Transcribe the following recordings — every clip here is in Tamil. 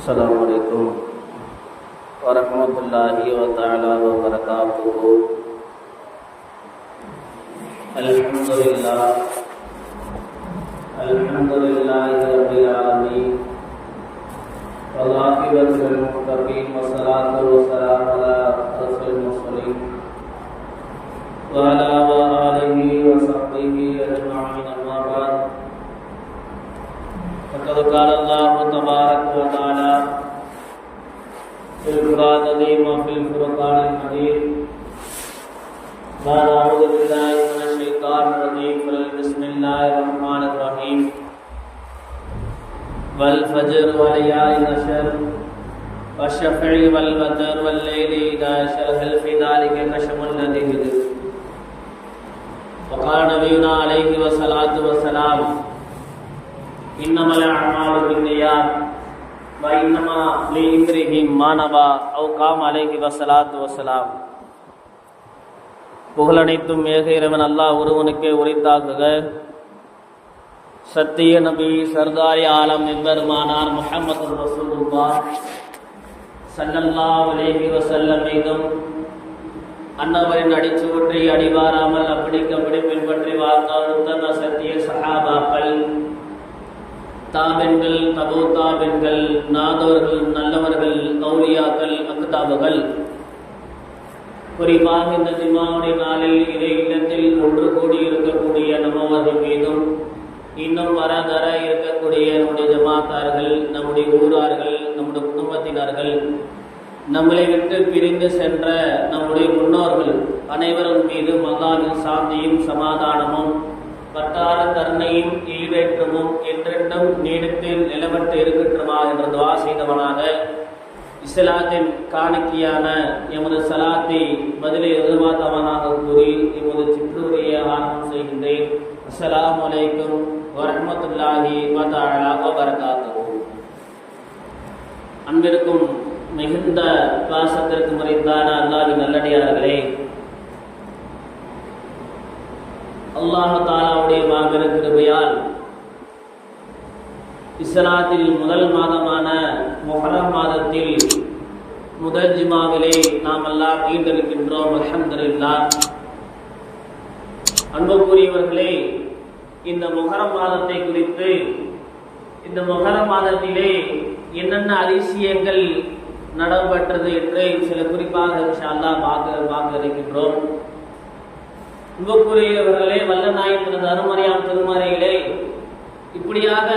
السلام عليكم ورحمة الله تعالى وبركاته. الحمد لله رب العالمين والعاقبة للمتقين والصلاة والسلام على رسول المرسلين وعلى آله وصحبه أجمعين. أما بعد، فقد قال الله تبارك وتعالى في القرآن العظيم وفي الفرقان المجيد: بعد أعوذ بالله من الشيطان الرجيم، بسم الله الرحمن الرحيم. والفجر وليال عشر والشفع والوتر والليل إذا يسر هل في ذلك قسم الذي هدر. وقال نبينا عليه الصلاة والسلام: إنما الأعمال بالنيات وإنما لامرئ ما نوى أو قام عليه الصلاة والسلام. புகழனைத்தும் ஏக இறைவன் அல்லாஹ் ஒருவனுக்கே உரித்தாக்குக. சத்திய நபி சர்தாரி ஆலம் என்பெருமானார் முஹம்மது ரசூலுல்லாஹ் ஸல்லல்லாஹு அலைஹி வஸல்லம் மீதும் அன்னவரின் அடிச்சுவற்றை அடிவாராமல் அப்படிக்கப்படி பின்பற்றி வாழ்ந்தார் உத்தம சத்திய சஹாபாக்கள், தாபெண்கள், தபோ தாபெண்கள், நாதவர்கள், நல்லவர்கள், கௌலியாக்கள், அக்தாபுகள், குறிப்பாக இந்த ஜும்மாவுடைய நாளில் இறை இல்லத்தில் ஒன்று கூடி இருக்கக்கூடிய நம்மவர்கள் மீதும், இன்னும் வரதர இருக்கக்கூடிய நம்முடைய ஜமாத்தார்கள், நம்முடைய ஊரார்கள், நம்முடைய குடும்பத்தினர்கள், நம்மளை விட்டு பிரிந்து சென்ற நம்முடைய முன்னோர்கள் அனைவரும் மீதும் அல்லாஹ்வின் சாந்தியும் சமாதானமும் பட்டார கருணையும் ஈடேற்றமும் என்றென்றும் நீடித்து நிலவற்று இருக்கட்டுமா என்ற துவா செய்தவனாக இஸ்லாத்தின் காணிக்கையான எமது சலாத்தை பதிலை எதிர்பார்த்தவனாக கூறி எமது சிற்றுரையை ஆரம்பம் செய்கின்றேன். அஸ்ஸலாமு அலைக்கும் வரஹ்மத்துல்லாஹி வதஆலா வபரகாத்துஹு. அன்பிற்கும் மிகுந்த பாசத்திற்கு முறைந்தான அல்லாஹ்வின் நல்லடியார்களே, அல்லாஹ் தஆலாவுடைய மாபெரும் கிருபையால் இஸ்லாத்தில் முதல் மாதமான முஹர்ரம் மாதத்தில் முதல் ஜுமாவிலே நாம் எல்லாம் ஈடுபட்டிருக்கின்றோம். அல்ஹம்துலில்லாஹ். அன்புக்குரியவர்களே, இந்த முஹர்ரம் மாதத்தை குறித்து, இந்த முஹர்ரம் மாதத்திலே என்னென்ன அதிசயங்கள் நடைபெற்றது என்று சில குறிப்பாக இன்ஷா அல்லாஹ் பார்க்க இருக்கின்றோம். அன்புக்குரியவர்களே, வல்ல நாயகன் அருமறையாம் திருமறையிலே இப்படியாக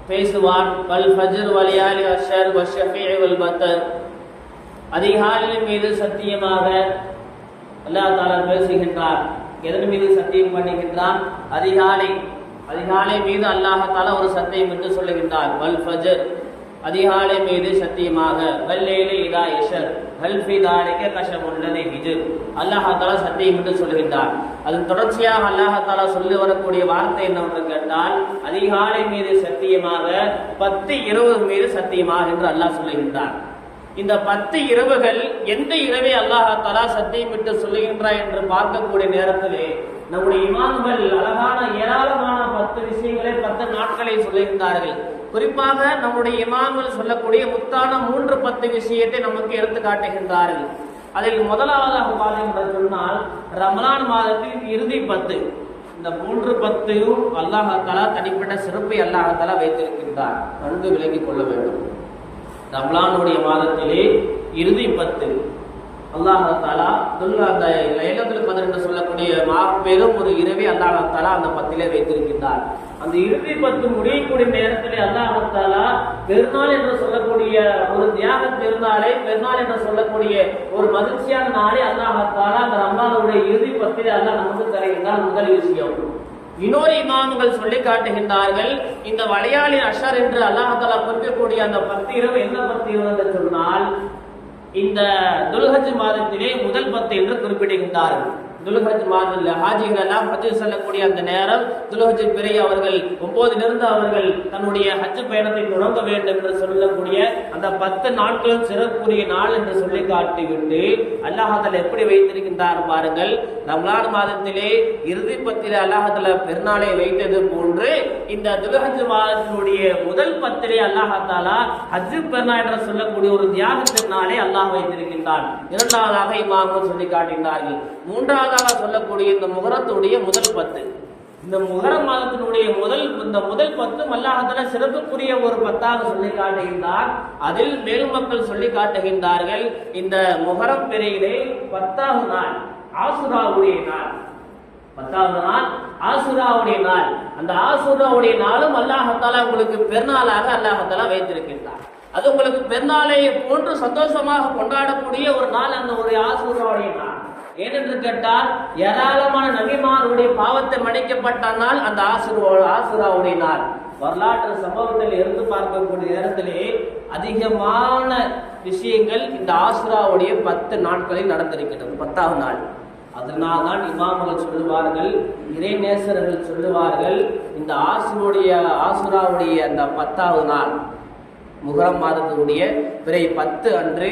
பேசுவான்: வல் ஃபஜ்ர் வலியாலி அஷ்ர் வஷ்ஷஃபீ வல் வத்ர். அதிகாலையின் மீது சத்தியமாக அல்லாஹ் தஆலா பேசுகின்றார். எதன் மீது சத்தியம் பண்ணுகின்றான்? அதிகாலை மீது அல்லாஹ் தஆலா ஒரு சத்தியம் என்று சொல்லுகின்றார். வல் ஃபஜ்ர், அதிகாலை மீது சத்தியமாக. வல்லைலி இதா யஷர் ஹல் ஃபீ தாலிக கஸமுல் லதி ஹிஜர். அல்லாஹ் தஆலா சத்தியம் என்று சொல்லுகின்றார். அதன் தொடர்ச்சியாக அல்லாஹ் தஆலா சொல்லி வரக்கூடிய வார்த்தை என்னவென்று கேட்டால், அதிகாலை மீது சத்தியமாக, 10 இரவு மீது சத்தியமாக என்று அல்லாஹ் சொல்லுகின்றார். இந்த 10 இரவுகள் எந்த இரவை அல்லாஹ் தஆலா சத்தியம் என்று சொல்லுகின்றார் என்று பார்க்கக்கூடிய நேரத்திலே நம்முடைய இமாம்கள் அழகான ஏராளமான 10 விஷயங்களை 10 நாட்களை சொல்லுகின்றார்கள். குறிப்பாக நம்முடைய இமாம்கள் சொல்லக்கூடிய முத்தான 10 விஷயத்தை நமக்கு எடுத்து காட்டுகின்றார்கள். அதில் முதலாவதாக பார்த்தீங்க சொன்னால், ரமலான் மாதத்தின் இறுதி 10. இந்த 10 அல்லாஹ் தஆலா தனிப்பட்ட சிறப்பை அல்லாஹ் தஆலா வைத்திருக்கின்றார். நன்கு விளங்கிக் கொள்ள வேண்டும். ரமலானுடைய மாதத்திலே இறுதி 10 அல்லாஹ் தஆலா அந்த லைலத்துல் கத்ர் என்று சொல்லக்கூடிய மாபெரும் ஒரு இரவை அல்லாஹ் தஆலா அந்த 10 வைத்திருக்கின்றார். அந்த இறுதி 10 முடியக்கூடிய நேரத்திலே அல்லாஹ் தஆலா பெருநாள் என்று சொல்லக்கூடிய ஒரு தியாக பெருநாளை, பெருநாள் என்று சொல்லக்கூடிய ஒரு மகிழ்ச்சியான நாளை அல்லாஹ் தஆலா அந்த ரமலானுடைய இறுதி 10 அல்லாஹ் நமக்கு தருகின்றார். முதல் விஷயம். இன்னொரு இமாம்கள் சொல்லி காட்டுகின்றார்கள், இந்த வளையாளி அஷர் என்று அல்லாஹ் தஆலா குறிக்கக்கூடிய அந்த 10 இரவு என்ன 10 இரவு என்று சொன்னால், இந்த துல்ஹஜ் மாதத்திலே முதல் 10 என்று குறிப்பிடுகின்றார்கள். துல்ஹஜ் மாதத்தில் ஹாஜிகள் எல்லாம் ஹஜ் செல்லக்கூடிய அந்த நேரம் துல்ஹஜ் பிறை அவர்கள் 9 அவர்கள் தன்னுடைய ஹஜ் பயணத்தை தொடங்க வேண்டும் என்று சொல்லக்கூடிய அந்த 10 நாட்களும் சிறப்புரிய நாள் என்று சொல்லி காட்டிவிட்டு அல்லாஹ் தஆலா எப்படி வைத்திருக்கின்றார் பாருங்கள். ரமலான் மாதத்திலே இறுதி பத்திலே அல்லாஹ் தஆலா பெருநாளை வைத்தது போன்று இந்த துல்ஹஜ் மாதத்தினுடைய முதல் பத்திலே அல்லாஹ் தஆலா ஹஜ் பெருநாள் என்று சொல்லக்கூடிய ஒரு தியாகத்தின் நாளை அல்லாஹ் வைத்திருக்கின்றான். இரண்டாவதாக இமாம்கள் சொல்லி காட்டுகின்றார்கள். மூன்றாவதாக சொல்லக்கூடிய இந்த முஹர்ரத்துடைய முதல் 10, இந்த முஹர்ரம் மாதத்தினுடைய முதல் 10 அல்லாஹ் தஆலா சிறப்புக்குரிய ஒரு 10ஆக சொல்லி காட்டுகின்றார். அதில் மேலும் மக்கள் சொல்லி காட்டுகின்றார்கள், இந்த முஹர்ரம் பிறையிலே 10வது நாள் ஆசுராவுடைய நாள், 10வது நாள் ஆசுராவுடைய நாள். அந்த ஆசுராவுடைய நாளும் அல்லாஹ் தஆலா உங்களுக்கு பெருநாளாக அல்லாஹ் தஆலா வைத்திருக்கின்றார். அது உங்களுக்கு பெருநாளை போன்று சந்தோஷமாக கொண்டாடக்கூடிய ஒரு நாள் அந்த ஒரு ஆசுராவுடைய நாள். ஏனென்று கேட்டால் ஏராளமான நபிமாருடைய பாவத்தை மன்னிக்கப்பட்ட நாள் அந்த ஆசுராவுடைய நாள். வரலாற்று சம்பவத்தில் இருந்து பார்க்கக்கூடிய நேரத்திலே அதிகமான விஷயங்கள் இந்த ஆசுராவுடைய 10 நாட்களில் நடந்திருக்கிறது. 10வது நாள். அதனால் தான் இமாம்கள் சொல்லுவார்கள், இறைநேசர்கள் சொல்லுவார்கள், இந்த ஆசுராவுடைய அந்த 10வது நாள் முஹர்ரம் மாதத்தினுடைய பிறை 10 அன்று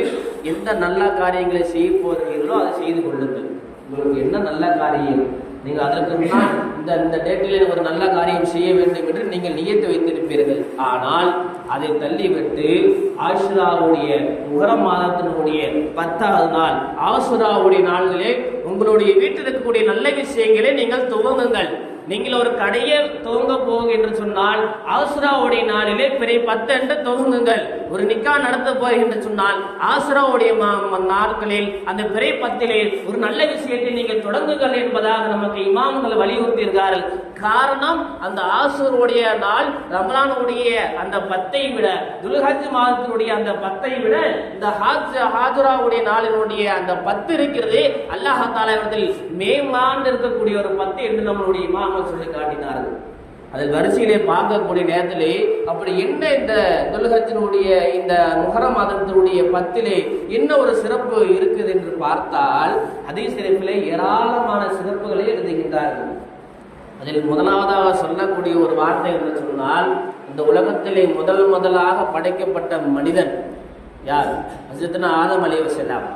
எந்த நல்ல காரியங்களை செய்ய போகிறீர்களோ அதை செய்து கொள்ளுங்கள். உங்களுக்கு என்ன நல்ல காரியம், நீங்கள் அதற்கு முன்னால் இந்த டேட்டில் ஒரு நல்ல காரியம் செய்ய வேண்டும் என்று நீங்கள் நியத்து வைத்திருப்பீர்கள். ஆனால் அதை தள்ளிவிட்டு ஆஷுராவுடைய முஹர்ரம் மாதத்தினுடைய 10வது நாள் ஆஷுராவுடைய நாள்களே உங்களுடைய வீட்டில் இருக்கக்கூடிய நல்ல விஷயங்களை நீங்கள் துவங்குங்கள். நீங்கள் ஒரு கடையை துவங்க போக என்று சொன்னால் ஆசுராவுடைய நாளிலே பிறை 10 என்று துவங்குங்கள். ஒரு நிக்கா நடத்த போக என்று சொன்னால் ஆசுராவுடைய நாட்களில் அந்த பிறை 10 ஒரு நல்ல விஷயத்தை நீங்கள் தொடங்குங்கள் என்பதாக நமக்கு இமாம்கள் வலியுறுத்தியிருக்கிறார்கள். காரணம், அந்த ஆசுருடைய நாள் ரமலானுடைய அந்த 10ஐ விட, துல்ஹஜ் மாதத்தினுடைய அந்த 10ஐ விட இந்த ஹாஜுராவுடைய நாளினுடைய அந்த 10 இருக்கிறது அல்லாஹ் தஆலா இடத்தில் மேம்பாண்டு இருக்கக்கூடிய ஒரு 10 என்று நம்மளுடைய இமாம்கள் சொல்லி காட்டினார்கள். அதில் வரிசையிலே பார்க்கக்கூடிய நேரத்திலே அப்படி என்ன இந்த துல்ஹஜ்ஜினுடைய இந்த முஹர்ரம் மாதத்தினுடைய 10 என்ன ஒரு சிறப்பு இருக்குது என்று பார்த்தால் ஹதீஸ் ஷரீஃபிலே ஏராளமான சிறப்புகளை எழுதுகின்றார்கள். அதில் முதலாவதாக சொல்லக்கூடிய ஒரு வார்த்தை என்று சொன்னால், இந்த உலகத்திலே முதலாக படைக்கப்பட்ட மனிதன் யார்? ஹஜ்ரத்னா ஆதம் அலைஹிஸ்ஸலாம்.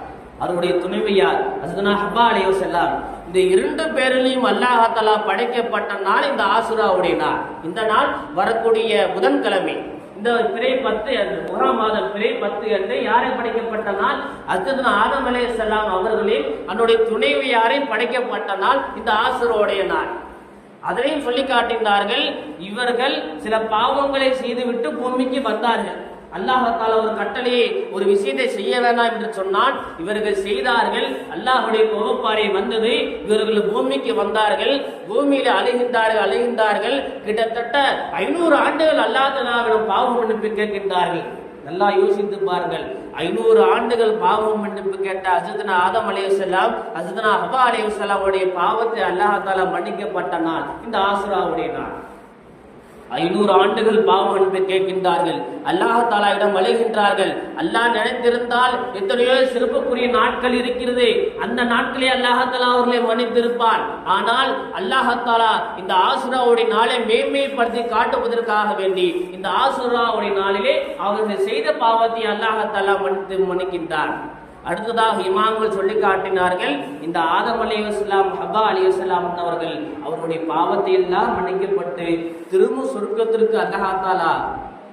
அவருடைய துணைவி யார்? ஹஜ்ரத்னா ஹவ்வா அலைஹிஸ்ஸலாம். இந்த 2 பேரிலையும் அல்லாஹ் தஆலா படைக்கப்பட்ட நாள் இந்த ஆசுராவுடைய நாள். இந்த நாள் வரக்கூடிய புதன்கிழமை இந்த பிறை 10 அன்று முஹர்ரம் மாதம் பிறை 10 அன்று யாரை படைக்கப்பட்ட நாள்? ஹஜ்ரத்னா ஆதம் அலைஹிஸ்ஸலாம் அவர்களின் அவருடைய துணைவி யாரை படைக்கப்பட்ட நாள் இந்த ஆசுராவுடைய நாள். அதனையும் சொல்லி காட்டினார்கள். இவர்கள் சில பாவங்களை செய்துவிட்டு பூமிக்கு வந்தார்கள். அல்லாஹ் தஆலா ஒரு கட்டளையை, ஒரு விஷயத்தை செய்ய வேண்டாம் என்று சொன்னால் இவர்கள் செய்தார்கள். அல்லாஹ்வுடைய கோபப்பாறை வந்தது. இவர்கள் பூமிக்கு வந்தார்கள். பூமியில அலைகின்றார்கள். கிட்டத்தட்ட 500 ஆண்டுகள் அல்லாஹ் தஆலாவிடம் பாவ மன்னிப்பு கேட்கின்றார்கள். நல்லா யோசித்து பாருங்கள். 500 ஆண்டுகள் பாவம் மன்னிப்பு கேட்ட ஹஜ்ரத்னா ஆதம் அலைஹிஸ்ஸலாம், ஹஜ்ரத்னா ஹவ்வா அலைஹிஸ்ஸலாம் உடைய பாவத்தை அல்லாஹ் தஆலா மன்னிக்கப்பட்ட நாள் இந்த ஆசுராவுடைய நாள். 500 ஆண்டுகள் பாவ மன்னிப்பு கேட்கின்றார்கள். அல்லாஹ் தஆலாவிடம் அழைகின்றார்கள். அல்லாஹ் நினைத்திருந்தால் எத்தனையோ சிறப்புக்குரிய நாட்கள் இருக்கிறது, அந்த நாட்களே அல்லாஹ் தஆலா அவர்களை மன்னித்திருப்பான். ஆனால் அல்லாஹ் தஆலா இந்த ஆசுராவுடைய நாளை மேன்மைப்படுத்தி காட்டுவதற்காக வேண்டி இந்த ஆசுராவுடைய நாளிலே அவர்கள் செய்த பாவத்தை அல்லாஹ் தஆலா மன்னிக்கின்றான். அடுத்ததாக இமாம்கள் சொல்லி காட்டினார்கள், இந்த ஆதம் அலைஹிஸ்ஸலாம், ஹவ்வா அலைஹிஸ்ஸலாம் அவர்கள் அவருடைய பாவத்தை எல்லாம் மன்னிக்கப்பட்டு திரும்ப சொர்க்கத்திற்கு அல்லாஹ் தஆலா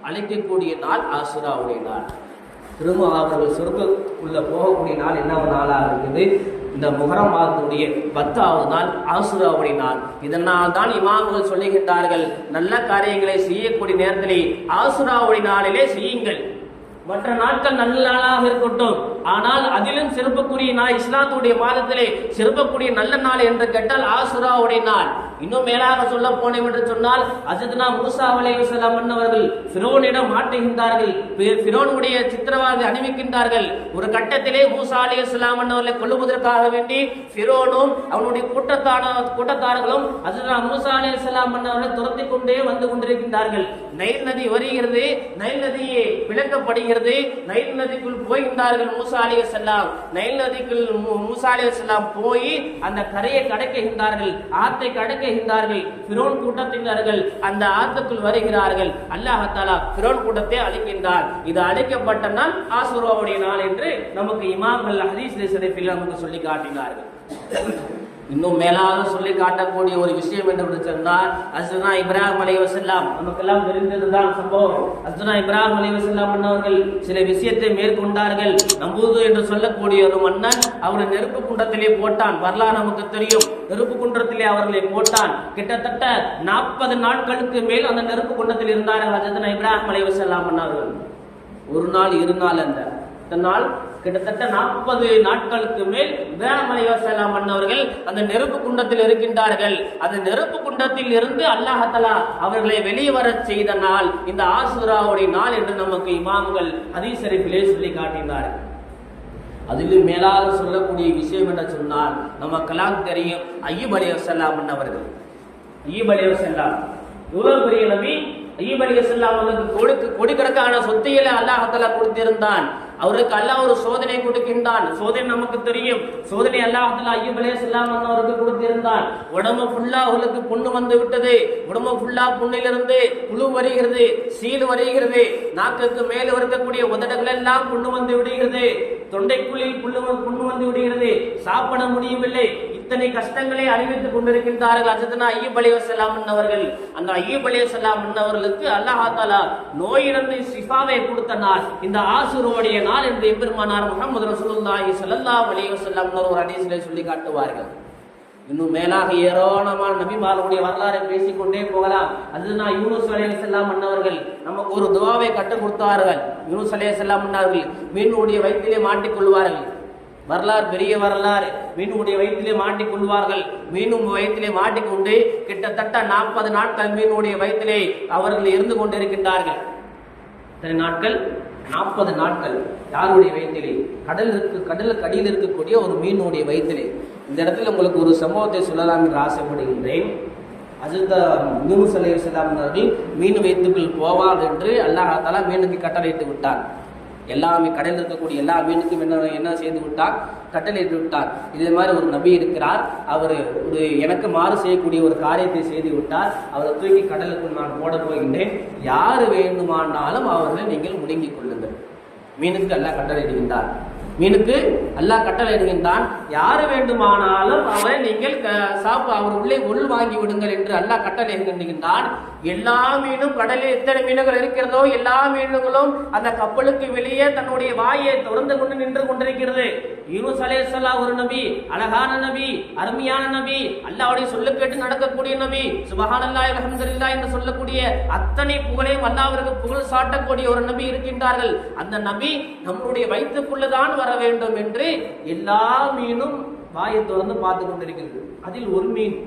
அழைக்கக்கூடிய நாள் ஆசுராவுடைய நாள். திரும்ப அவர்கள் சொர்க்கத்துக்குள்ள போகக்கூடிய நாள் என்ன நாளாக இருக்குது? இந்த முஹர்ரம் மாதத்துடைய 10வது நாள் ஆசுராவுடைய நாள். இதனால் தான் இமாம்கள் சொல்லுகின்றார்கள், நல்ல காரியங்களை செய்யக்கூடிய நேரத்திலே ஆசுராவுடைய நாளிலே செய்யுங்கள். மற்ற நாட்கள் நல்ல நாளாக இருக்கட்டும், ஆனால் அதிலும் சிறப்புக்குரிய நாள், இஸ்லாத்துடைய மாதத்திலே சிறப்புக்குரிய நல்ல நாள் என்று கேட்டால் ஆசுராவுடைய நாள். இன்னும் மேலாக சொல்ல போனோம் என்று சொன்னால் ஹஜ்ரத்னா மூசா அலைஹிஸ்ஸலாம் அவர்கள் ஃபிரௌனிடம் மாட்டுகின்றார்கள், ஃபிரௌனுடைய சித்திரவதை அணிவிக்கின்றார்கள். ஒரு கட்டத்திலே மூசா அலைஹிஸ்ஸலாம் அவர்களை கொல்லுவதற்காக வேண்டி ஃபிரௌனும் அவனுடைய கூட்டத்தார்களும் ஹஜ்ரத்னா மூசா அலைஹிஸ்ஸலாம் அவர்களை துரத்தி கொண்டே வந்து கொண்டிருக்கின்றார்கள். நைல் நதி வருகிறது, நைல் நதியே விளக்கப்படுகிறது, நைல் நதிக்குள் போகின்றார்கள் மூசா அலைஹிஸ்ஸலாம். நைல் நதிக்குள் மூசா அலைஹிஸ்ஸலாம் போய் அந்த கரையை கடக்குகின்றார்கள், ஆத்தை கடக்குகின்றார்கள். ஃபிரௌன் கூட்டத்தினர்கள் அந்த ஆத்துக்குள் வருகிறார்கள். அல்லாஹ் தஆலா ஃபிரௌன் கூட்டத்தை அழிக்கின்றார். இது அழிக்கப்பட்ட நாள் ஆசுராவுடைய நாள் என்று நமக்கு இமாம்கள் ஹதீஸ் ஷரீஃபில் நமக்கு சொல்லி காட்டினார்கள். இன்னும் மேலாக சொல்லி காட்டக்கூடிய ஒரு விஷயம் என்று சொன்னால் ஹஜ்ரத்னா இப்ராஹிம் அலைஹிஸ்ஸலாம், நமக்கெல்லாம் தெரிந்ததுதான் சம்பவம். ஹஜ்ரத்னா இப்ராஹிம் அலைஹிஸ்ஸலாம் அவர்கள் சில விஷயத்தை மேற்கொண்டார்கள். நம்பூது என்று சொல்லக்கூடிய ஒரு மன்னன் அவரை நெருப்பு குண்டத்திலே போட்டான். வரலாறு நமக்கு தெரியும். நெருப்பு குண்டத்திலே அவர்களை போட்டான். கிட்டத்தட்ட 40 நாட்களுக்கு மேல் அந்த நெருப்பு குண்டத்தில் இருந்தார்கள் ஹஜ்ரத்னா இப்ராஹிம் அலைஹிஸ்ஸலாம் அவர்கள். ஒரு நாள் 2 நாள் அல்ல, நாள் கிட்டத்தட்ட 40 நாட்களுக்கு மேல் இப்ராஹிம் அலைஹிஸ்ஸலாம் அவர்கள் அந்த நெருப்பு குண்டத்தில் இருக்கின்றார்கள். அந்த நெருப்பு குண்டத்தில் இருந்து அல்லாஹ் தஆலா அவர்களை வெளியே வர செய்த நாள் இந்த ஆசுராவுடைய நாள் என்று நமக்கு இமாம்கள் ஹதீஸ் ஷரீஃபிலே சொல்லி காட்டினார்கள். அதிலும் மேலாக சொல்லக்கூடிய விஷயம் என்ன சொன்னால் நமக்கெல்லாம் தெரியும் அய்யூப் அலைஹிஸ்ஸலாம் அவர்கள். அய்யூப் அலைஹிஸ்ஸலாம் எவ்வளவு பெரிய நபி. அய்யூப் அலைஹிஸ்ஸலாம் அவர்களுக்கு கோடிக்கணக்கான சொத்தையில அல்லாஹ் தஆலா கொடுத்திருந்தான். அவருக்கு அல்லாஹ் ஒரு சோதனை கொடுக்கின்றான். சோதனை நமக்கு தெரியும். சோதனை அல்லாஹ் தஆலா அய்யூப் அலைஹிஸ்ஸலாம் அவருக்கு கொடுத்திருந்தான். உடம்பு ஃபுல்லா அவர்களுக்கு புண்ணு வந்து விட்டது. உடம்பு ஃபுல்லா புண்ணிலிருந்து புழு வருகிறது, சீல் வருகிறது. நாக்குக்கு மேல இருக்கக்கூடிய உதடுகள் எல்லாம் புண்ணு வந்து விடுகிறது. தொண்டைக்குழியில் புண்ணு வந்து விடுகிறது. சாப்பிட முடியவில்லை. இத்தனை கஷ்டங்களை அறிவித்துக் கொண்டிருக்கின்றார்கள் ஹஜ்ரத்னா அய்யூப் அலைஹிஸ்ஸலாம் அவர்கள். அந்த அய்யூப் அலைஹிஸ்ஸலாம் அவர்களுக்கு அல்லாஹ் தஆலா நோயிலிருந்து ஷிஃபாவை கொடுத்த நாள் இந்த ஆசுராவுடைய நாள் என்று எம்பெருமானார் முஹம்மது ரசூலுல்லாஹி ஸல்லல்லாஹு அலைஹி வஸல்லம் ஒரு ஹதீஸிலே சொல்லி காட்டுவார்கள். இன்னும் மேலாக ஏராளமான நபிமார்களுடைய வரலாறை பேசிக்கொண்டே போகலாம். ஹஜ்ரத்னா யூனுஸ் அலைஹிஸ்ஸலாம் அவர்கள் நமக்கு ஒரு துஆவை கற்றுக் கொடுத்தார்கள். யூனுஸ் அலைஹிஸ்ஸலாம் அவர்கள் மீனுடைய வயிற்றிலே மாட்டிக்கொள்வார்கள். வரலாறு பெரிய வரலாறு. மீனுடைய வயிற்றிலே மாட்டிக்கொள்வார்கள். மீனும் வயிற்றிலே மாட்டிக்கொண்டு கிட்டத்தட்ட 40 நாட்கள் மீனுடைய வயிற்றிலே அவர்கள் இருந்து கொண்டிருக்கின்றார்கள். எத்தனை நாட்கள்? 40 நாட்கள். யாருடைய வயிற்றிலே? கடலுக்கு அடியில் இருக்கக்கூடிய ஒரு மீனுடைய வயிற்றிலே. இந்த இடத்துல உங்களுக்கு ஒரு சம்பவத்தை சொல்லலாம் என்று ஆசைப்படுகின்றேன். ஹஜ்ரத் யூனுஸ் அலைஹிஸ்ஸலாம் அவர்கள் மீன் வயிற்றுக்குள் போவார் என்று அல்லாஹ் தஆலா மீனுக்கு கட்டளையிட்டு விட்டார். எல்லாமே கடலில் இருக்கக்கூடிய எல்லா மீனுக்கும் என்ன செய்து விட்டார்? கட்டளையிட்டு விட்டார். இதே மாதிரி ஒரு நபி இருக்கிறார். அவர் ஒரு எனக்கு மாறு செய்யக்கூடிய ஒரு காரியத்தை செய்து விட்டார். அவரை தூக்கி கடலுக்குள் நான் போட போகின்றேன். யாரு வேண்டுமானாலும் அவர்களை நீங்கள் முழுங்கிக் கொள்ளுங்கள். மீனுக்கு அல்லாஹ் கட்டளையிடுகின்றார். மீனுக்கு அல்லாஹ் கட்டளையிடுகின்றான். யாரு வேண்டுமானாலும் அவரை நீங்கள் அவர் உள்ளே உள் வாங்கி விடுங்கள் என்று அல்லாஹ் கட்டளையிடுகின்றான். எல்லா மீனும் கடலில் எத்தனை மீன்கள் இருக்கிறதோ எல்லா மீன்களும் அந்த கப்பலுக்கு வெளியே தன்னுடைய வாயை திறந்து கொண்டு நின்று கொண்டிருக்கிறது. யூனுஸ் அலைஹிஸ்ஸலாம் ஒரு நபி, அழகான நபி, அருமையான நபி, அல்லாஹ்வுடைய சொல்ல கேட்டு நடக்கக்கூடிய நபி, சுப்ஹானல்லாஹி அல்ஹம்துலில்லாஹ் என்று சொல்லக்கூடிய அத்தனை புகழையும் அல்லாஹ்விற்கு புகழ் சாட்டக்கூடிய ஒரு நபி இருக்கின்றார்கள். அந்த நபி நம்முடைய வயிற்றுக்குள்ளதான் வர வேண்டும் என்று எல்லா மீனும் வாயை திறந்து பார்த்து கொண்டிருக்கிறது. அதில் ஒரு மீன்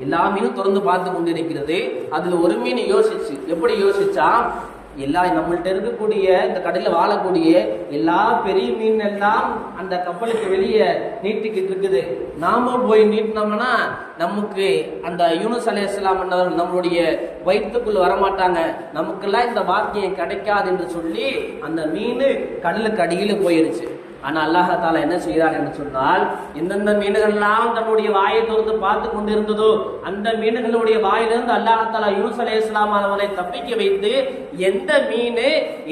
எல்லா மீனும் திறந்து பார்த்து கொண்டிருக்கிறது. அதுல ஒரு மீன் யோசிச்சு, எப்படி யோசிச்சா, எல்லா நம்மள்ட்ட இருக்கக்கூடிய இந்த கடலில் வாழக்கூடிய எல்லா பெரிய மீன் எல்லாம் அந்த கப்பலுக்கு வெளியே நீட்டிக்கிட்டு இருக்குது. நாம போய் நீட்டினோம்னா நமக்கு அந்த யூனுஸ் அலைஹிஸ்ஸலாம் நம்மளுடைய வயிற்றுக்குள் வரமாட்டாங்க, நமக்கெல்லாம் இந்த பாக்கியம் கிடைக்காது என்று சொல்லி அந்த மீன் கடலுக்கு அடியில போயிருச்சு. ஆனா அல்லாஹ் தஆலா என்ன செய்தார் என்று சொன்னால், எந்தெந்த மீன்கள்லாம் தன்னுடைய வாயை திறந்து பார்த்து கொண்டிருந்ததோ அந்த மீன்களுடைய வாயிலிருந்து அல்லாஹ் தஆலா யூனுஸ் அலைஹிஸ்ஸலாம் அவர்களை தப்பிக்க வைத்து, எந்த மீன்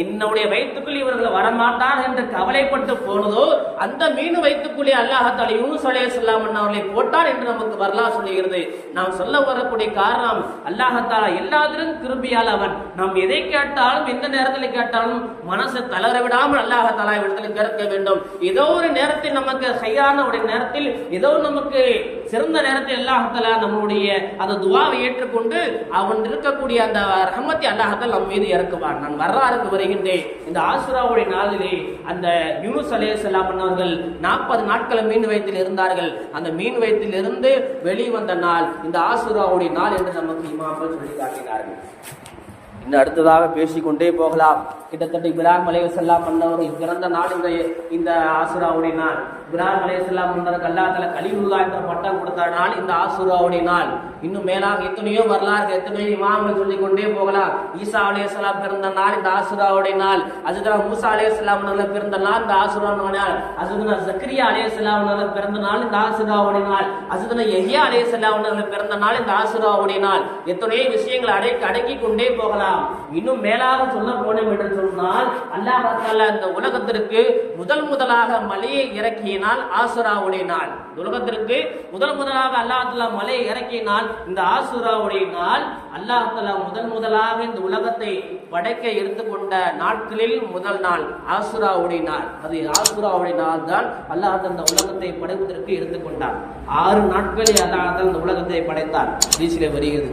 என்னுடைய வயிற்றுக்குள் இவர்கள் வரமாட்டார் என்று கவலைப்பட்டு போனதோ அந்த மீன் வயிற்றுக்குள்ளே அல்லாஹ் தஆலா யூனுஸ் அலைஹிஸ்ஸலாம் அவர்களை போட்டார் என்று நமக்கு வரலாறு சொல்லுகிறது. நாம் சொல்ல வரக்கூடிய காரணம், அல்லாஹ் தஆலா எல்லாத்திலும் கிருபையால் அவன். நாம் எதை கேட்டாலும் எந்த நேரத்தில் கேட்டாலும் மனசை தளர விடாமல் அல்லாஹ் தஆலா இடத்தில் கேட்க வேண்டும். ஏதோ ஒரு நேரத்தில் நமக்கு ஹைரான ஒரு நேரத்தில் ஏதோ நமக்கு சிறந்த நேரத்தில் அல்லாஹ்தஆலா நம்முடைய அந்த துஆவை ஏற்றுக்கொண்டு அவன் இருக்கக்கூடிய அந்த ரஹ்மத்தை அல்லாஹ்தஆலா நம் மீது இறக்குவான். நான் வரலாறுக்கு வருகின்றேன். இந்த ஆசுராவுடைய நாளிலே அந்த யூனுஸ் அலைஹிஸ்ஸலாம் அவர்கள் 40 நாட்கள் மீன் வயிற்றில் இருந்தார்கள். அந்த மீன் வயிற்றில் இருந்து வெளிவந்த நாள் இந்த ஆசுராவுடைய நாள் என்று நமக்கு இமாம்கள் சொல்லி காட்டினார்கள். இன்னும் அடுத்ததாக பேசிக்கொண்டே போகலாம். கிட்டத்தட்ட இப்ராஹிம் அலைஹிஸ்ஸலாம் அவர்கள் பிறந்த நாள் இந்த ஆசுராவுடைய நாள். இப்ராஹிம் அலைஹிஸ்ஸலாம் அல்லாஹ் தஆலா கலீலுல்லாஹ் என்ற பட்டம் கொடுத்த நாள் இந்த ஆசுராவுடைய நாள். இன்னும் மேலாக எத்தனையோ வரலாறு, எத்தனையோ இமாம்கள் சொல்லிக் கொண்டே போகலாம். ஈசா அலைஹிஸ்ஸலாம் பிறந்த நாள் இந்த ஆசுராவுடைய நாள். ஹஜ்ரத் மூசா அலைஹிஸ்ஸலாம் அவர்கள் பிறந்த நாள் இந்த ஆசுராவுடைய நாள். ஹஜ்ரத் ஜக்கரியா அலைஹிஸ்ஸலாம் அவர்கள் பிறந்த நாள் இந்த ஆசுராவுடைய நாள். ஹஜ்ரத் யஹ்யா அலைஹிஸ்ஸலாம் அவர்கள் பிறந்த நாள் இந்த ஆசுராவுடைய நாள். எத்தனையோ விஷயங்களை அடக்கி கொண்டே போகலாம். இன்னும் மேலாக சொல்ல போனோம் என்று சொன்னால் அல்லாஹ் தஆலா இந்த உலகத்திற்கு முதலாக மலையை இறக்கினால் ஆசுராவுடைய நாள். உலகத்திற்கு முதலாக அல்லாஹ் தஆலா மலையை இறக்கினால் இந்த ஆசுராவுடைய நாள். அல்லாஹ் தஆலா முதலாக இந்த உலகத்தை படைக்க எடுத்துக்கொண்ட நாட்களில் முதல் நாள் ஆசுராவுடைய நாள். அது ஆசுராவுடைய நாள் தான் அல்லாஹ் இந்த உலகத்தை படைப்பதற்கு எடுத்துக்கொண்டார். 6 நாட்களில் அல்லாஹ் இந்த உலகத்தை படைத்தார். ஹதீஸிலே வருகிறது.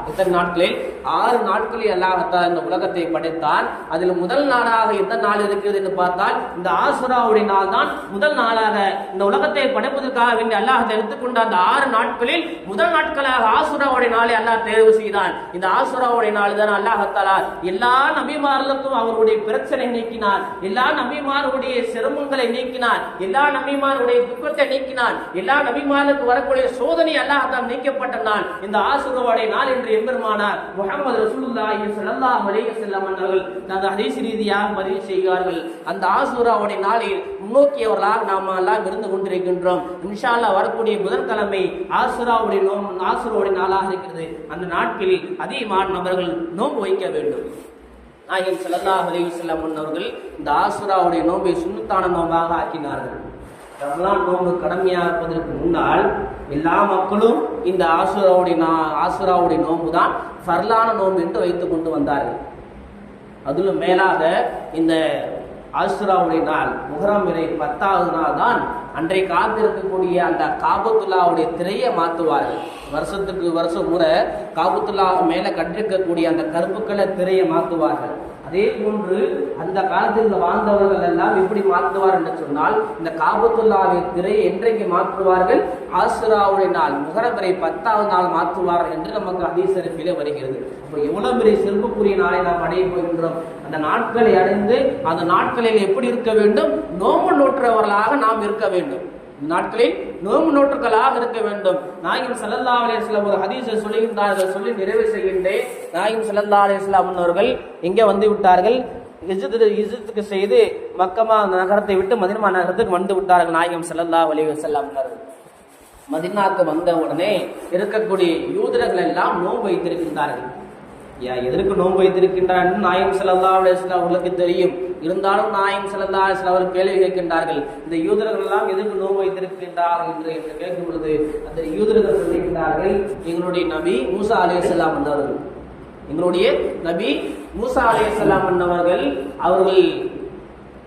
எத்தனை நாட்களில்? 6 நாட்களில் அல்லாஹ் இந்த உலகத்தை படைத்தான். அதில் முதல் நாளாக எந்த நாள் இருக்கிறது என்று பார்த்தால் இந்த ஆசுராவுடைய நாள் தான் முதல் நாளாக இந்த உலகத்தை படைப்பதற்காக வேண்டி அல்லாஹ் எடுத்துக்கொண்ட அந்த 6 நாட்களில் முதல் நாட்களாக ஆசுராவுடைய நாளை அல்லாஹ் தேர்வு செய்தான். இந்த ஆசுராவுடைய நாள் தான் அல்லாஹ் தஆலா எல்லா நபிமார்களுக்கும் அவருடைய பிரச்சனை நீக்கினார், எல்லா நபிமாருடைய சிரமங்களை நீக்கினார், எல்லா நபிமாருடைய துக்கத்தை நீக்கினார், எல்லா நபிமாருக்கு வரக்கூடிய சோதனை அல்லாஹ் தான் நீக்கப்பட்ட நாள் இந்த ஆசுராவுடைய நாள் என்று எம்பெருமானார் முஹம்மது ரசூலுல்லாஹி ஸல்லல்லாஹு அலைஹி வஸல்லம் அவர்கள் அந்த ஹதீஸ் ரீதியாக பதிவு செய்கிறார்கள். அந்த ஆசுராவுடைய நாளில் முன்னோக்கியவர்களாக நாம் எல்லாம் இருந்து கொண்டிருக்கின்றோம். இன்ஷா அல்லாஹ் வரக்கூடிய புதன்கிழமை ஆசுராவுடைய நாளாக இருக்கிறது. அந்த நாட்களில் அதிகமான நபர்கள் நோன்பு வைக்க வேண்டும். நாயகம் ஸல்லல்லாஹு அலைஹி வஸல்லம் அவர்கள் இந்த ஆசுராவுடைய நோன்பை சுன்னத்தான நோன்பாக ஆக்கினார்கள். ரமலான் நோன்பு கடமையாக்குவதற்கு முன்னால் எல்லா மக்களும் இந்த ஆசுராவுடைய நோன்பு தான் ஃபர்லான நோன்பு என்று வைத்துக் கொண்டு வந்தார்கள். அதிலும் மேலாக இந்த ஆசுராவுடைய நாள் முஹர்ரம் 10வது நாள் தான் அன்றை காத்திருக்கக்கூடிய அந்த காபத்துல்லாவுடைய திரையை மாற்றுவார்கள். வருஷம் முறை காபத்துல்லா மேல கட்டிருக்கக்கூடிய அந்த கருப்புக்களை திரையை மாற்றுவார்கள். அதே போன்று அந்த காலத்தில் வாழ்ந்தவர்கள் எல்லாம் எப்படி மாற்றுவார் என்று சொன்னால் இந்த காபத்துல்லாவை திரை என்றைக்கு மாற்றுவார்கள்? ஆசுராவுடைய நாள் முஹர்ரம் 10வது நாள் மாற்றுவார்கள் என்று நமக்கு ஹதீஸ் ஷரீஃபிலே வருகிறது. இப்போ எவ்வளவு பெரிய சிறப்புக்குரிய நாளை நாம் அடைய போகின்றோம். அந்த நாட்களை அடைந்து அந்த நாட்களில் எப்படி இருக்க வேண்டும்? நோன்பு நோற்றவர்களாக நாம் இருக்க வேண்டும். நாட்களில் நோன்பு நோற்றுகளாக இருக்க வேண்டும். நாயகம் ஸல்லல்லாஹு அலைஹி வஸல்லம் ஒரு ஹதீஸை சொல்லுகின்றார்கள். சொல்லி நிறைவு செய்கின்றேன். நாயகம் ஸல்லல்லாஹு அலைஹி வஸல்லம் அவர்கள் எங்கே வந்து விட்டார்கள்? இஜ்ரத்துக்கு செய்து மக்கமா நகரத்தை விட்டு மதீனா நகரத்துக்கு வந்து விட்டார்கள். நாயகம் ஸல்லல்லாஹு அலைஹி வஸல்லம் மதீனாவுக்கு வந்த உடனே இருக்கக்கூடிய யூதர்கள் எல்லாம் நோன்பு வைத்திருக்கின்றார்கள். எதற்கு நோன்பு வைத்திருக்கின்றார் நாயகம் ஸல்லல்லாஹு அலைஹி வஸல்லம் அவர்களுக்கு தெரியும். இருந்தாலும் நாயகம் ஸல்லல்லாஹு அலைஹி வஸல்லம் அவர்கள் கேள்வி கேட்கின்றார்கள். இந்த யூதர்கள் எல்லாம் எதற்கு நோன்பு வைத்திருக்கின்றார்கள் என்று கேட்கும் பொழுது அந்த யூதர்கள் சொல்லுகின்றார்கள், எங்களுடைய நபி மூசா அலைஹிஸ்ஸலாம் வந்தவர்கள், எங்களுடைய நபி மூசா அலைஹிஸ்ஸலாம் வந்தவர்கள் அவர்கள்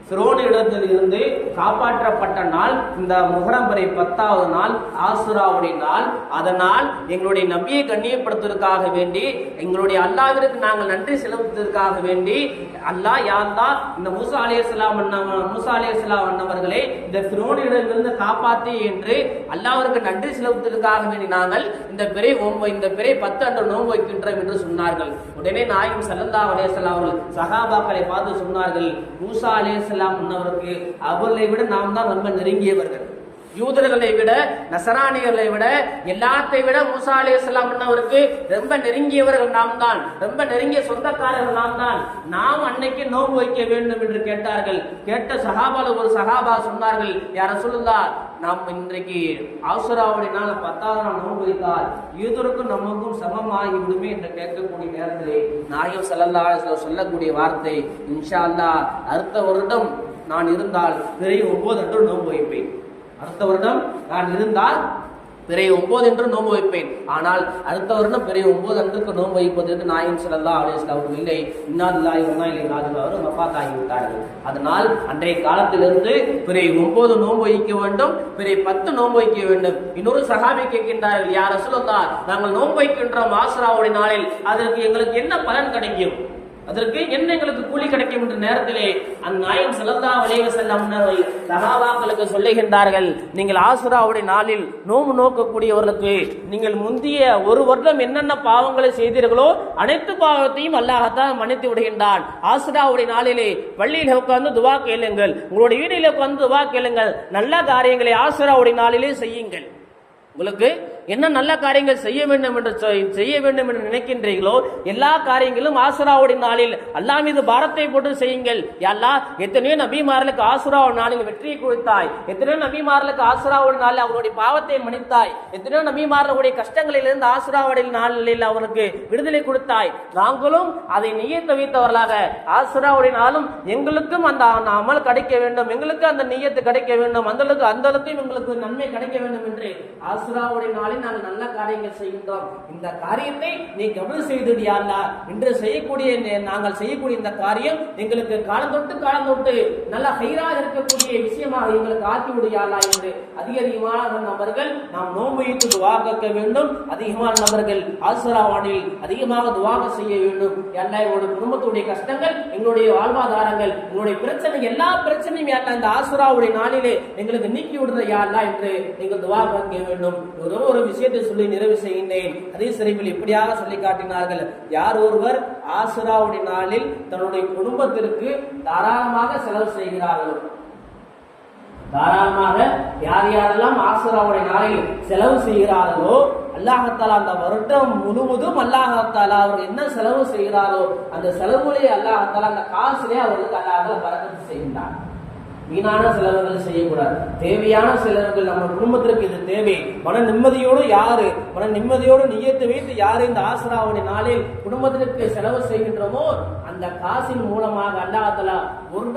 ஃபிரௌனிடத்தில் இருந்து காப்பாற்றப்பட்ட நாள் இந்த முஹர்ரம் 10வது நாள் ஆசுராவுடைய நாள். அதனால் எங்களுடைய நபியை கண்ணியப்படுத்துவதற்காக வேண்டி எங்களுடைய அல்லாஹ்விற்கு நாங்கள் நன்றி செலுத்துவதற்காக வேண்டி அல்லாஹ் யா அல்லாஹ் இந்த மூசா அலைஹிஸ்ஸலாம் அன்னவர்களே இந்த ஃபிரௌனிடமிருந்து காப்பாற்றி என்று அல்லாஹ்விற்கு நன்றி செலுத்துவதற்காக வேண்டி நாங்கள் இந்த பிறை 10 அன்று நோன்பு வைக்கின்றோம் என்று சொன்னார்கள். உடனே நாயகம் ஸல்லல்லாஹு அலைஹி வஸல்லம் அவர்கள் சஹாபாக்களை பார்த்து சொன்னார்கள், மூசா அலைஹிஸ்ஸலாம் அவர்களுக்கு அவர்களை விட நாம் தான் ரொம்ப நெருங்கியவர்கள். யூதர்களை விட நசராணிகளை விட எல்லாத்தை விட மூசா அலைஹிஸ்ஸலாம் அவருக்கு ரொம்ப நெருங்கியவர்கள் நாம் தான், ரொம்ப நெருங்கிய சொந்தக்காரர்கள் நாம் தான். நாம் அன்னைக்கு நோன்பு வைக்க வேண்டும் என்று கேட்டார்கள். கேட்ட சஹாபால ஒரு சஹாபா சொன்னார்கள், யா ரசூலுல்லாஹ், நாம் இன்றைக்கு ஆசுராவுடைய நாள் 10வது நாள் நோன்பு வைத்தால் யூதருக்கும் நமக்கும் சமமாகி விடுமே என்று கேட்கக்கூடிய நேரத்திலே நாயகம் ஸல்லல்லாஹு அலைஹி வஸல்லம் சொல்லக்கூடிய வார்த்தை, இன்ஷா அல்லாஹ் அடுத்த வருடம் நான் இருந்தால் பிறை 9 அன்று நோன்பு வைப்பேன். அடுத்த வருடம் நான் இருந்தால் பிறை 9 என்று நோன்பு வைப்பேன். ஆனால் அடுத்த வருடம் பிறை 9 அன்றுக்கு நோன்பு வைப்பதற்கு நாயகம் ஸல்லல்லாஹு அலைஹி வஸல்லம் அவர்கள் இல்லை. இன்னா லில்லாஹி வ இன்னா இலைஹி ராஜிஊன் அவர் வஃபாத் ஆகிவிட்டார்கள். அதனால் அன்றைய காலத்திலிருந்து பிறை 9 நோன்பு வைக்க வேண்டும், பிறை 10 நோன்பு வைக்க வேண்டும். இன்னொரு சஹாபி கேட்கின்றார்கள், யா ரசூலல்லாஹ், நாங்கள் நோன்பு வைக்கின்றோம் ஆசுராவுடைய நாளில், அதற்கு எங்களுக்கு என்ன பலன் கிடைக்கும், அதற்கு என்ன எங்களுக்கு கூலி கிடைக்கும் என்ற நேரத்திலே அந்நாயகம் ஸல்லல்லாஹு அலைஹி வஸல்லம் சஹாபாக்களுக்கு சொல்லுகின்றார்கள், நீங்கள் ஆசுராவுடைய நாளில் நோன்பு நோக்கக்கூடியவர்களுக்கு நீங்கள் முந்திய ஒரு வருடம் என்னென்ன பாவங்களை செய்தீர்களோ அனைத்து பாவத்தையும் அல்லாஹ் தான் மன்னித்து விடுகின்றான். ஆசுராவுடைய நாளிலே பள்ளியில உட்கார்ந்து துவா கேளுங்கள், உங்களுடைய வீட்டிலே உட்கார்ந்து துவா கேளுங்கள், நல்ல காரியங்களை ஆசுராவுடைய நாளிலே செய்யுங்கள். உங்களுக்கு என்ன நல்ல காரியங்கள் செய்ய வேண்டும் என்று நினைக்கின்றீர்களோ எல்லா காரியங்களும் ஆசுராவுடைய நாளில் அல்லாஹ் மீது பாரத்தை போட்டு செய்யுங்கள். யா அல்லாஹ், எத்தனையோ நபிமார்களுக்கு ஆசுராவுடைய நாளில் வெற்றியை கொடுத்தாய், எத்தனையோ நபிமார்களுக்கு ஆசுராவுடைய நாளில் அவருடைய பாவத்தை மன்னித்தாய், எத்தனையோ நபிமார்களுடைய கஷ்டங்களிலிருந்து ஆசுராவுடைய நாளில் அவருக்கு விடுதலை கொடுத்தாய். நாங்களும் அதை நியத்து வைத்தவர்களாக ஆசுராவுடைய நாளும் எங்களுக்கும் அந்த அமல் கிடைக்க வேண்டும், எங்களுக்கு அந்த நியத்து கிடைக்க வேண்டும், அந்த அளவுக்கு எங்களுக்கு நன்மை கிடைக்க வேண்டும் என்று ஆசுராவுடைய நாளில் நாங்கள் நல்ல காரியங்கள் செய்கின்றோம். இந்த காரியத்தை நீ கபூல் செய்தது யா அல்லாஹ். இன்று நாங்கள் செய்யக்கூடிய இந்த காரியம் எங்களுக்கு காலம் தொட்டு நல்ல ஹைராக இருக்கக்கூடிய விஷயமாக எங்களுக்கு ஆக்கிவிடு யா அல்லாஹ் என்று அதிகமான நபர்கள் நாம் நோன்பு வைத்து துஆ கேட்க வேண்டும். அதிகமான நபர்கள் ஆசுராவானில் அதிகமாக துஆ செய்ய வேண்டும். யா அல்லாஹ், எங்களுடைய குடும்பத்துடைய கஷ்டங்கள், எங்களுடைய வாழ்வாதாரங்கள், எங்களுடைய பிரச்சனை, எல்லா பிரச்சனையும் யா அல்லாஹ் இந்த ஆசுராவுடைய நாளிலே எங்களுக்கு நீக்கி விடுற யா அல்லாஹ் என்று நீங்கள் துஆ கேட்க வேண்டும். ஒரு விஷயத்தை சொல்லி நிறைவு செய்கின்றேன். ஹதீஸ் ஷரீஃபில் இப்படியாக சொல்லி காட்டினார்கள், யார் ஒருவர் ஆசுராவுடைய நாளில் தன்னுடைய குடும்பத்திற்கு தாராளமாக செலவு செய்கிறார்களோ, தாராளமாக யார் யாரெல்லாம் ஆசுராவுடைய நாளில் செலவு செய்கிறார்களோ அல்லாஹ் தஆலா அந்த வருடம் முழுவதும் அல்லாஹ் தஆலா அவர் என்ன செலவு செய்கிறாரோ அந்த செலவுலே அல்லாஹ் தஆலா அந்த காசிலே அவர்களுக்கு அல்லாஹ் பரக்கத்து செய்கின்றார். வீணான செலவுகள் செய்யக்கூடாது, தேவையான செலவுகள். நம்ம குடும்பத்திற்கு இது தேவை. மன நிம்மதியோடு நியத்து வைத்து யாரு இந்த ஆசுராவுடைய நாளில் குடும்பத்திற்கு செலவு செய்கின்றோமோ அந்த காசின் மூலமாக அல்லாஹ் தஆலா ஒரு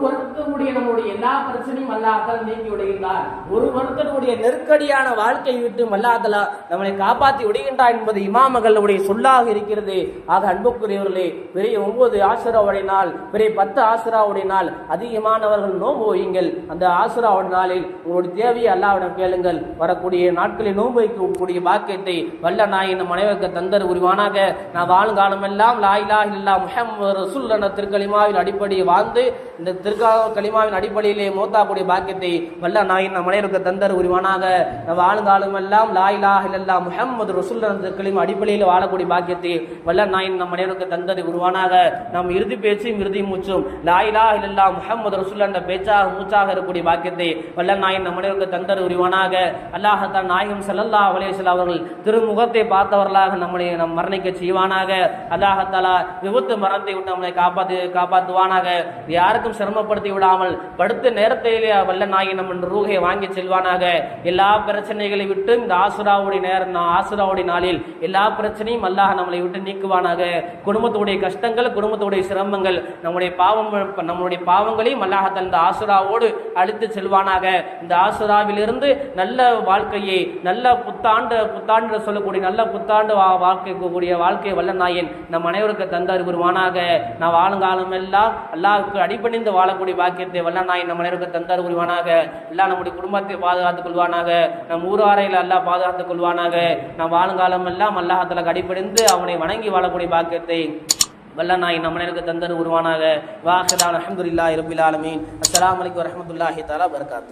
வருடத்துடைய நம்முடைய எல்லா பிரச்சனையும் அல்லாஹ் தஆலா நீக்கி விடுகின்றார். ஒரு வருடத்துடைய நெருக்கடியான வாழ்க்கையை விட்டு அல்லாஹ் தஆலா நம்மை காப்பாற்றி விடுகின்றார் என்பது இமாம்களுடைய சொல்லாக இருக்கிறது. ஆக அன்புக்குரியவர்களே, பிறை 9 ஆசுராவுடைய நாள், பிறை 10 ஆசுராவுடைய நாள் அதிகமானவர்கள் நோன்பு வையுங்கள். அந்த ஆசுராவுடைய நாளில் உங்களுடைய தேவையை அல்லாஹ்விடம் கேளுங்கள். வரக்கூடிய நாட்களில் நோன்பு வைக்கக்கூடிய பாக்கியத்தை வல்ல நாயன் நம் அனைவருக்கு தந்தர் உரிவானாக. நான் வாழும் காலமெல்லாம் லா இலாஹ இல்லல்லாஹ் முஹம்மது ரசூலுல்லாஹ் என்ற திருக்கலிமாவின் அடிப்படையை வாழ்ந்து இந்த திருக்கலிமாவின் அடிப்படையிலே மௌத்தாக்கூடிய பாக்கியத்தை வல்ல நாயன் நம் அனைவருக்கு தந்தர் உரிவானாக. நான் வாழும் காலமெல்லாம் லா இலாஹ இல்லல்லாஹ் முஹம்மது ரசூலுல்லாஹ் என்ற திருக்கலிமா அடிப்படையில் வாழக்கூடிய பாக்கியத்தை வல்ல நாயன் நம் அனைவருக்கு தந்தர் உருவானாக. நாம் இறுதி பேச்சும் இறுதி மூச்சும் லா இலாஹ இல்லல்லாஹ் முஹம்மது ரசூலுல்லாஹ் என்ற மூச்சாக இருக்கக்கூடிய பாக்கியத்தை வல்ல நாயன் நம்மளுக்கு தந்தர் உரிவானாக. அல்லாஹ் தஆலா நாயகம் ஸல்லல்லாஹு அலைஹி வஸல்லம் அவர்கள் திருமுகத்தை பார்த்தவர்களாக நம்மை மரணிக்க செய்வானாக. அல்லாஹ் தஆலா விபத்து மரணத்தை விட்டு நம்மை காப்பாற்றுவானாக. யாருக்கும் சிரமப்படுத்தி விடாமல் படுத்த நேரத்திலே வல்ல நாயன் நம்ம ரூஹை வாங்கி செல்வானாக. எல்லா பிரச்சனைகளை விட்டு இந்த ஆசுராவுடைய நாளில் எல்லா பிரச்சனையும் அல்லாஹ் நம்மளை விட்டு நீக்குவானாக. குடும்பத்துடைய கஷ்டங்கள், குடும்பத்துடைய சிரமங்கள், நம்முடைய பாவங்களையும் அல்லாஹ் இந்த ஆசுராவோடு அழித்து செல்வானாக. இந்த ஆசுராவிலிருந்து நல்ல வாழ்க்கையை, நல்ல புத்தாண்டு சொல்லக்கூடிய நல்ல புத்தாண்டு வாழ்க்கை வல்ல நாயன் நம் அனைவருக்கு தந்தார் புரிவானாக. நான் வாழுங்காலம் எல்லாம் அல்லாஹ்வுக்கு அடிபணிந்து வாழக்கூடிய பாக்கியத்தை வல்ல நாயன் நம் அனைவருக்கு தந்தார் புரிவானாக. எல்லாம் நம்முடைய குடும்பத்தை பாதுகாத்துக் கொள்வானாக. நம் ஊராரையில் அல்லாஹ் பாதுகாத்துக் கொள்வானாக. நாம் வாழுங்காலம் எல்லாம் அல்லாஹ் தஆலா அடிபணிந்து அவனை வணங்கி வாழக்கூடிய பாக்கியத்தை வல்ல நாயன் நம் அனைவருக்கு தந்தர் உருவானாக. வாஹிதான அல்ஹம்துலில்லாஹி ரப்பில் ஆலமீன். அஸ்ஸலாமு அலைக்கும் வரஹ்மத்துல்லாஹி தஆலா வபரகாத்துஹு.